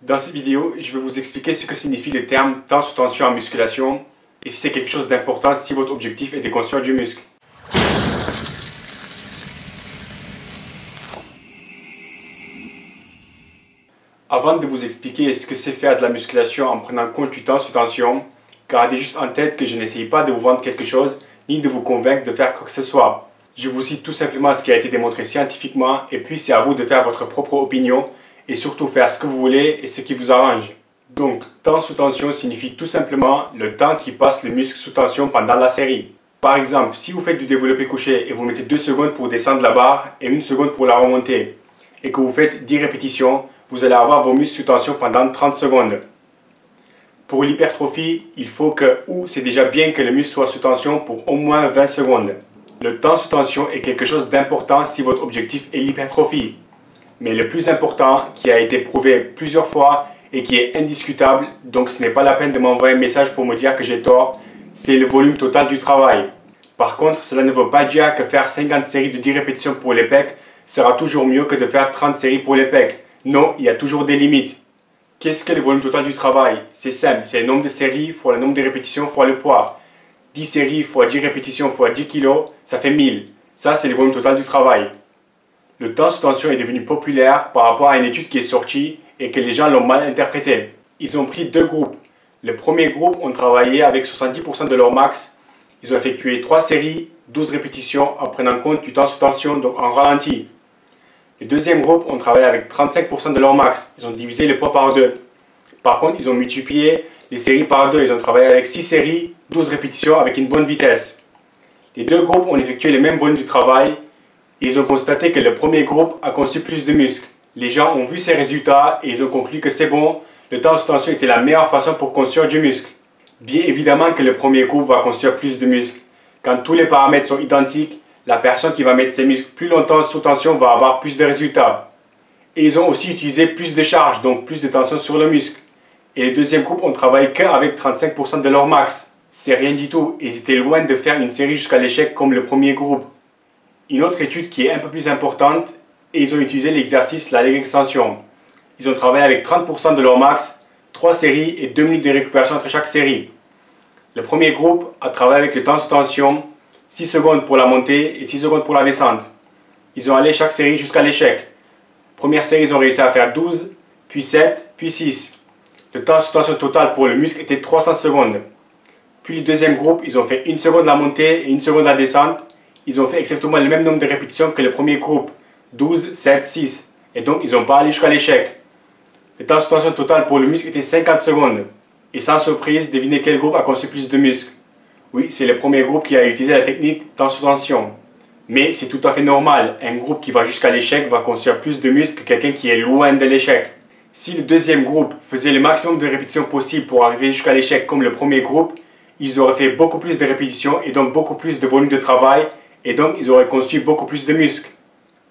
Dans cette vidéo, je vais vous expliquer ce que signifie le terme temps sous tension en musculation et si c'est quelque chose d'important si votre objectif est de construire du muscle. Avant de vous expliquer ce que c'est faire de la musculation en prenant compte du temps sous tension, gardez juste en tête que je n'essaye pas de vous vendre quelque chose ni de vous convaincre de faire quoi que ce soit. Je vous cite tout simplement ce qui a été démontré scientifiquement et puis c'est à vous de faire votre propre opinion et surtout faire ce que vous voulez et ce qui vous arrange. Donc, temps sous tension signifie tout simplement le temps qui passe le muscle sous tension pendant la série. Par exemple, si vous faites du développé couché et vous mettez 2 secondes pour descendre la barre et 1 seconde pour la remonter et que vous faites 10 répétitions, vous allez avoir vos muscles sous tension pendant 30 secondes. Pour l'hypertrophie, il faut que, ou c'est déjà bien que le muscle soit sous tension pour au moins 20 secondes. Le temps sous tension est quelque chose d'important si votre objectif est l'hypertrophie. Mais le plus important, qui a été prouvé plusieurs fois et qui est indiscutable, donc ce n'est pas la peine de m'envoyer un message pour me dire que j'ai tort, c'est le volume total du travail. Par contre, cela ne veut pas dire que faire 50 séries de 10 répétitions pour les pecs sera toujours mieux que de faire 30 séries pour les pecs. Non, il y a toujours des limites. Qu'est-ce que le volume total du travail? C'est simple, c'est le nombre de séries fois le nombre de répétitions fois le poids. 10 séries fois 10 répétitions fois 10 kg, ça fait 1000. Ça, c'est le volume total du travail. Le temps sous tension est devenu populaire par rapport à une étude qui est sortie et que les gens l'ont mal interprété. Ils ont pris 2 groupes. Le premier groupe ont travaillé avec 70% de leur max. Ils ont effectué 3 séries, 12 répétitions en prenant compte du temps sous tension, donc en ralenti. Le deuxième groupe ont travaillé avec 35% de leur max. Ils ont divisé le poids par 2. Par contre, ils ont multiplié les séries par 2. Ils ont travaillé avec 6 séries, 12 répétitions avec une bonne vitesse. Les 2 groupes ont effectué le même volume de travail. Ils ont constaté que le premier groupe a conçu plus de muscles. Les gens ont vu ces résultats et ils ont conclu que c'est bon, le temps sous tension était la meilleure façon pour construire du muscle. Bien évidemment que le premier groupe va construire plus de muscles. Quand tous les paramètres sont identiques, la personne qui va mettre ses muscles plus longtemps sous tension va avoir plus de résultats. Et ils ont aussi utilisé plus de charge, donc plus de tension sur le muscle. Et le deuxième groupe ont travaillé qu'avec 35% de leur max. C'est rien du tout, ils étaient loin de faire une série jusqu'à l'échec comme le premier groupe. Une autre étude qui est un peu plus importante, et ils ont utilisé l'exercice la leg extension. Ils ont travaillé avec 30% de leur max, 3 séries et 2 minutes de récupération entre chaque série. Le premier groupe a travaillé avec le temps sous tension, 6 secondes pour la montée et 6 secondes pour la descente. Ils ont allé chaque série jusqu'à l'échec. Première série, ils ont réussi à faire 12, puis 7, puis 6. Le temps sous tension total pour le muscle était 300 secondes. Puis le deuxième groupe, ils ont fait 1 seconde la montée et 1 seconde la descente. Ils ont fait exactement le même nombre de répétitions que le premier groupe, 12, 7, 6. Et donc, ils n'ont pas allé jusqu'à l'échec. Le temps sous tension total pour le muscle était 50 secondes. Et sans surprise, devinez quel groupe a conçu plus de muscles. Oui, c'est le premier groupe qui a utilisé la technique temps sous tension. Mais c'est tout à fait normal. Un groupe qui va jusqu'à l'échec va construire plus de muscles que quelqu'un qui est loin de l'échec. Si le deuxième groupe faisait le maximum de répétitions possible pour arriver jusqu'à l'échec comme le premier groupe, ils auraient fait beaucoup plus de répétitions et donc beaucoup plus de volume de travail. Et donc, ils auraient construit beaucoup plus de muscles.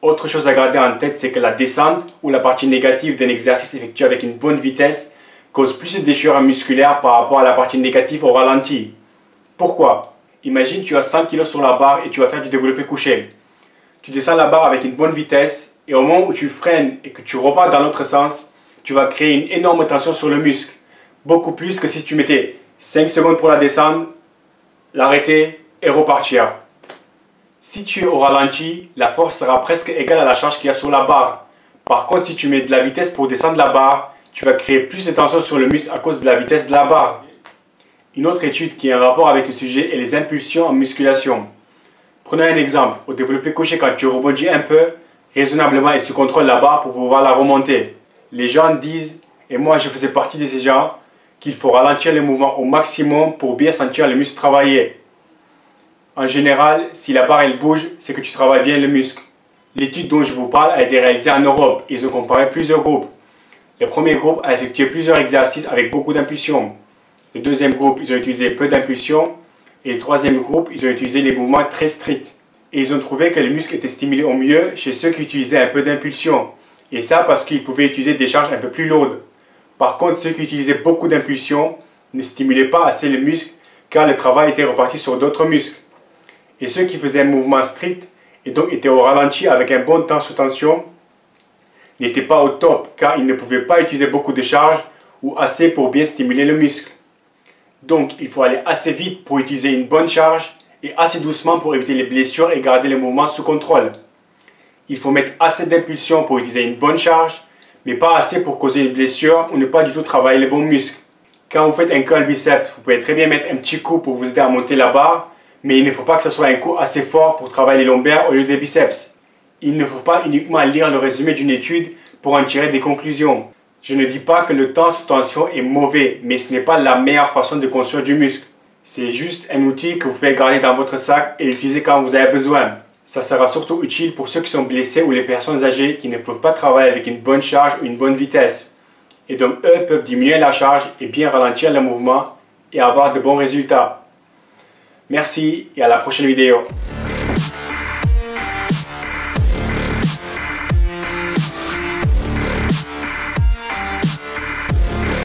Autre chose à garder en tête, c'est que la descente ou la partie négative d'un exercice effectué avec une bonne vitesse cause plus de déchirure musculaire par rapport à la partie négative au ralenti. Pourquoi? Imagine tu as 100 kg sur la barre et tu vas faire du développé couché. Tu descends la barre avec une bonne vitesse et au moment où tu freines et que tu repars dans l'autre sens, tu vas créer une énorme tension sur le muscle. Beaucoup plus que si tu mettais 5 secondes pour la descendre, l'arrêter et repartir. Si tu es au ralenti, la force sera presque égale à la charge qu'il y a sur la barre. Par contre, si tu mets de la vitesse pour descendre la barre, tu vas créer plus de tension sur le muscle à cause de la vitesse de la barre. Une autre étude qui a un rapport avec le sujet est les impulsions en musculation. Prenons un exemple. Au développé couché, quand tu rebondis un peu, raisonnablement et sous contrôle la barre pour pouvoir la remonter. Les gens disent, et moi je faisais partie de ces gens, qu'il faut ralentir le mouvement au maximum pour bien sentir le muscle travailler. En général, si la barre elle bouge, c'est que tu travailles bien le muscle. L'étude dont je vous parle a été réalisée en Europe. Ils ont comparé plusieurs groupes. Le premier groupe a effectué plusieurs exercices avec beaucoup d'impulsions. Le deuxième groupe, ils ont utilisé peu d'impulsions. Et le troisième groupe, ils ont utilisé les mouvements très stricts. Et ils ont trouvé que le muscle était stimulé au mieux chez ceux qui utilisaient un peu d'impulsion. Et ça parce qu'ils pouvaient utiliser des charges un peu plus lourdes. Par contre, ceux qui utilisaient beaucoup d'impulsions ne stimulaient pas assez le muscle car le travail était reparti sur d'autres muscles. Et ceux qui faisaient un mouvement strict et donc étaient au ralenti avec un bon temps sous tension, n'étaient pas au top car ils ne pouvaient pas utiliser beaucoup de charge ou assez pour bien stimuler le muscle. Donc il faut aller assez vite pour utiliser une bonne charge et assez doucement pour éviter les blessures et garder les mouvements sous contrôle. Il faut mettre assez d'impulsion pour utiliser une bonne charge, mais pas assez pour causer une blessure ou ne pas du tout travailler les bons muscles. Quand vous faites un curl biceps, vous pouvez très bien mettre un petit coup pour vous aider à monter la barre, mais il ne faut pas que ce soit un coup assez fort pour travailler les lombaires au lieu des biceps. Il ne faut pas uniquement lire le résumé d'une étude pour en tirer des conclusions. Je ne dis pas que le temps sous tension est mauvais, mais ce n'est pas la meilleure façon de construire du muscle. C'est juste un outil que vous pouvez garder dans votre sac et l'utiliser quand vous avez besoin. Ça sera surtout utile pour ceux qui sont blessés ou les personnes âgées qui ne peuvent pas travailler avec une bonne charge ou une bonne vitesse. Et donc eux peuvent diminuer la charge et bien ralentir le mouvement et avoir de bons résultats. Merci et à la prochaine vidéo.